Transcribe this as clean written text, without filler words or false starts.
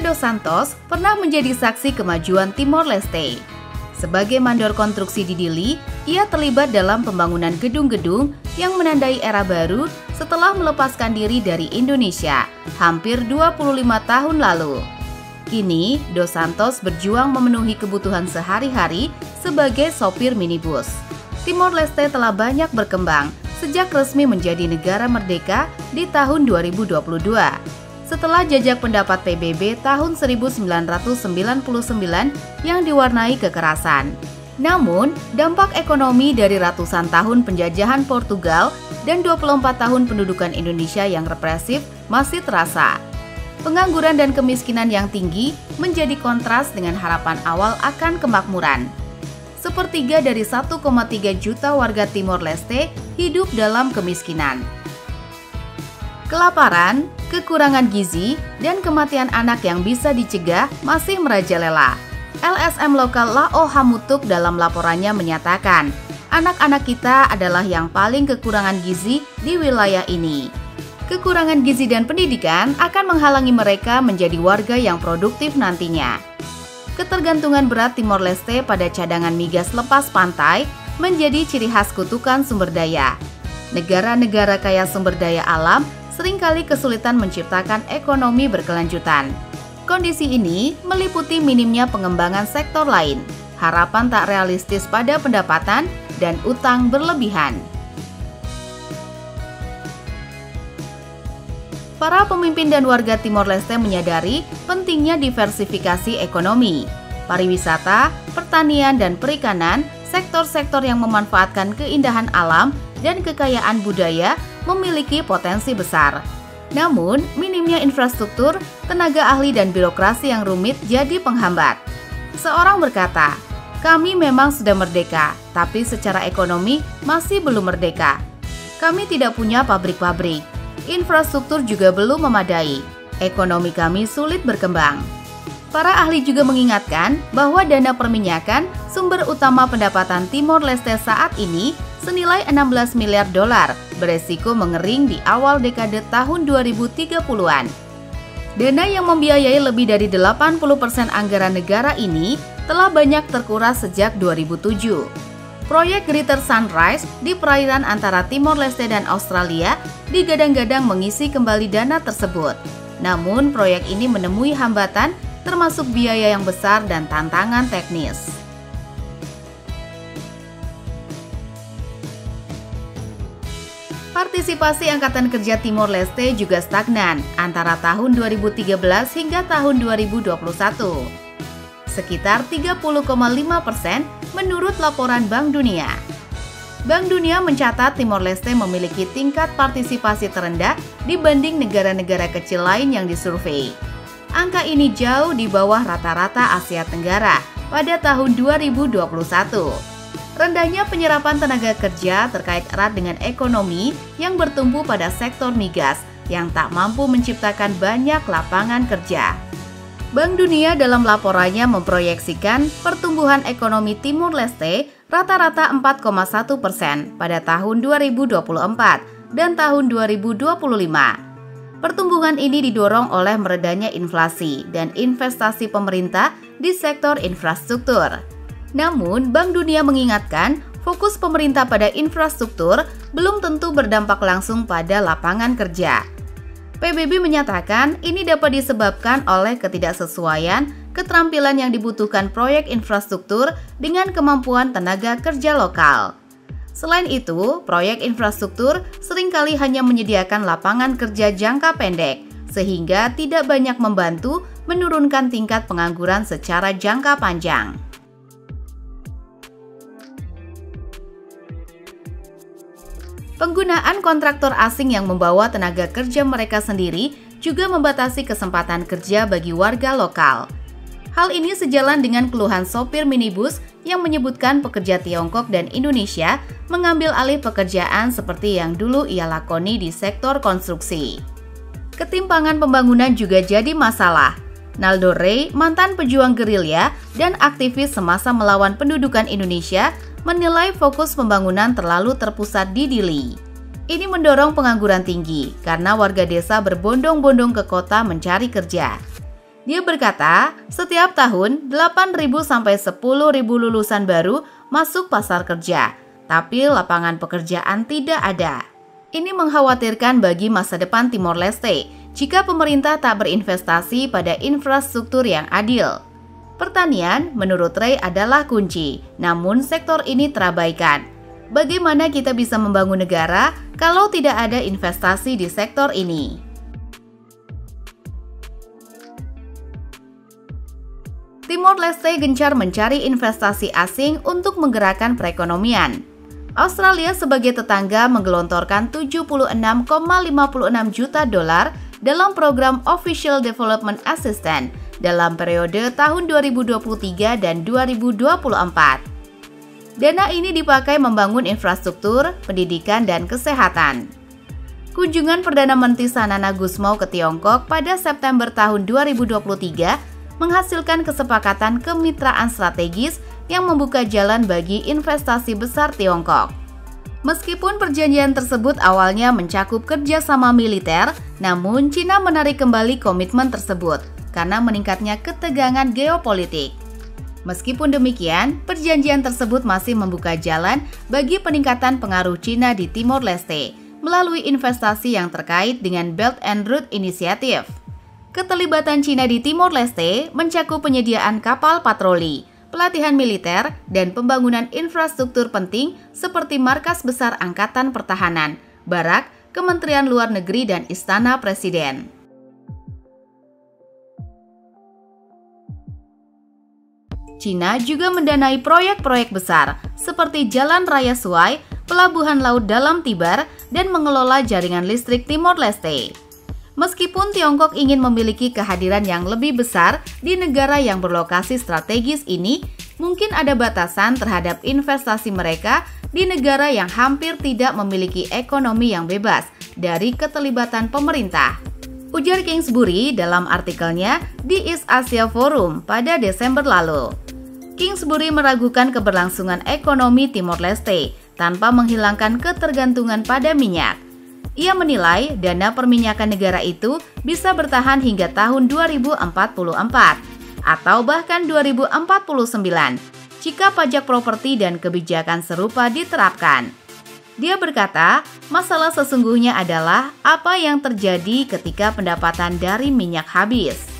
dos Santos pernah menjadi saksi kemajuan Timor Leste. Sebagai mandor konstruksi di Dili, ia terlibat dalam pembangunan gedung-gedung yang menandai era baru setelah melepaskan diri dari Indonesia hampir 25 tahun lalu. Kini, Dos Santos berjuang memenuhi kebutuhan sehari-hari sebagai sopir minibus. Timor Leste telah banyak berkembang sejak resmi menjadi negara merdeka di tahun 2022. Setelah jajak pendapat PBB tahun 1999 yang diwarnai kekerasan. Namun, dampak ekonomi dari ratusan tahun penjajahan Portugal dan 24 tahun pendudukan Indonesia yang represif masih terasa. Pengangguran dan kemiskinan yang tinggi menjadi kontras dengan harapan awal akan kemakmuran. Sepertiga dari 1,3 juta warga Timor Leste hidup dalam kemiskinan. Kelaparan, kekurangan gizi, dan kematian anak yang bisa dicegah masih merajalela. LSM lokal Lao Hamutuk dalam laporannya menyatakan, anak-anak kita adalah yang paling kekurangan gizi di wilayah ini. Kekurangan gizi dan pendidikan akan menghalangi mereka menjadi warga yang produktif nantinya. Ketergantungan berat Timor Leste pada cadangan migas lepas pantai menjadi ciri khas kutukan sumber daya. Negara-negara kaya sumber daya alam seringkali kesulitan menciptakan ekonomi berkelanjutan. Kondisi ini meliputi minimnya pengembangan sektor lain, harapan tak realistis pada pendapatan, dan utang berlebihan. Para pemimpin dan warga Timor Leste menyadari pentingnya diversifikasi ekonomi, pariwisata, pertanian dan perikanan, sektor-sektor yang memanfaatkan keindahan alam dan kekayaan budaya memiliki potensi besar. Namun, minimnya infrastruktur, tenaga ahli dan birokrasi yang rumit jadi penghambat. Seorang berkata, "Kami memang sudah merdeka, tapi secara ekonomi masih belum merdeka. Kami tidak punya pabrik-pabrik. Infrastruktur juga belum memadai. Ekonomi kami sulit berkembang." Para ahli juga mengingatkan bahwa dana perminyakan, sumber utama pendapatan Timor Leste saat ini, senilai 16 miliar dolar, beresiko mengering di awal dekade tahun 2030-an. Dana yang membiayai lebih dari 80% anggaran negara ini telah banyak terkuras sejak 2007. Proyek Greater Sunrise di perairan antara Timor Leste dan Australia digadang-gadang mengisi kembali dana tersebut. Namun, proyek ini menemui hambatan termasuk biaya yang besar dan tantangan teknis. Partisipasi Angkatan Kerja Timor Leste juga stagnan antara tahun 2013 hingga tahun 2021. Sekitar 30,5% menurut laporan Bank Dunia. Bank Dunia mencatat Timor Leste memiliki tingkat partisipasi terendah dibanding negara-negara kecil lain yang disurvei. Angka ini jauh di bawah rata-rata Asia Tenggara pada tahun 2021. Rendahnya penyerapan tenaga kerja terkait erat dengan ekonomi yang bertumpu pada sektor migas yang tak mampu menciptakan banyak lapangan kerja. Bank Dunia dalam laporannya memproyeksikan pertumbuhan ekonomi Timor Leste rata-rata 4,1% pada tahun 2024 dan tahun 2025. Pertumbuhan ini didorong oleh meredanya inflasi dan investasi pemerintah di sektor infrastruktur. Namun, Bank Dunia mengingatkan fokus pemerintah pada infrastruktur belum tentu berdampak langsung pada lapangan kerja. PBB menyatakan ini dapat disebabkan oleh ketidaksesuaian keterampilan yang dibutuhkan proyek infrastruktur dengan kemampuan tenaga kerja lokal. Selain itu, proyek infrastruktur seringkali hanya menyediakan lapangan kerja jangka pendek, sehingga tidak banyak membantu menurunkan tingkat pengangguran secara jangka panjang. Penggunaan kontraktor asing yang membawa tenaga kerja mereka sendiri juga membatasi kesempatan kerja bagi warga lokal. Hal ini sejalan dengan keluhan sopir minibus yang menyebutkan pekerja Tiongkok dan Indonesia mengambil alih pekerjaan seperti yang dulu ia lakoni di sektor konstruksi. Ketimpangan pembangunan juga jadi masalah. Naldo Rey, mantan pejuang gerilya dan aktivis semasa melawan pendudukan Indonesia, menilai fokus pembangunan terlalu terpusat di Dili. Ini mendorong pengangguran tinggi karena warga desa berbondong-bondong ke kota mencari kerja. Dia berkata, setiap tahun 8.000 sampai 10.000 lulusan baru masuk pasar kerja, tapi lapangan pekerjaan tidak ada. Ini mengkhawatirkan bagi masa depan Timor Leste jika pemerintah tak berinvestasi pada infrastruktur yang adil. Pertanian, menurut Ray, adalah kunci, namun sektor ini terabaikan. Bagaimana kita bisa membangun negara kalau tidak ada investasi di sektor ini? Timor Leste gencar mencari investasi asing untuk menggerakkan perekonomian. Australia sebagai tetangga menggelontorkan 76,56 juta dolar dalam program Official Development Assistance dalam periode tahun 2023 dan 2024. Dana ini dipakai membangun infrastruktur, pendidikan, dan kesehatan. Kunjungan Perdana Menteri Sanana Gusmao ke Tiongkok pada September tahun 2023 menghasilkan kesepakatan kemitraan strategis yang membuka jalan bagi investasi besar Tiongkok. Meskipun perjanjian tersebut awalnya mencakup kerjasama militer, namun Cina menarik kembali komitmen tersebut karena meningkatnya ketegangan geopolitik. Meskipun demikian, perjanjian tersebut masih membuka jalan bagi peningkatan pengaruh Cina di Timor Leste melalui investasi yang terkait dengan Belt and Road Initiative. Keterlibatan Cina di Timor Leste mencakup penyediaan kapal patroli, pelatihan militer, dan pembangunan infrastruktur penting seperti markas besar Angkatan Pertahanan, barak, Kementerian Luar Negeri, dan Istana Presiden. Cina juga mendanai proyek-proyek besar seperti Jalan Raya Suai, Pelabuhan Laut Dalam Tibar, dan mengelola jaringan listrik Timor Leste. Meskipun Tiongkok ingin memiliki kehadiran yang lebih besar di negara yang berlokasi strategis ini, mungkin ada batasan terhadap investasi mereka di negara yang hampir tidak memiliki ekonomi yang bebas dari keterlibatan pemerintah. Ujar Kingsbury dalam artikelnya di East Asia Forum pada Desember lalu. Kingsbury meragukan keberlangsungan ekonomi Timor Leste tanpa menghilangkan ketergantungan pada minyak. Ia menilai dana perminyakan negara itu bisa bertahan hingga tahun 2044 atau bahkan 2049 jika pajak properti dan kebijakan serupa diterapkan. Dia berkata, masalah sesungguhnya adalah apa yang terjadi ketika pendapatan dari minyak habis.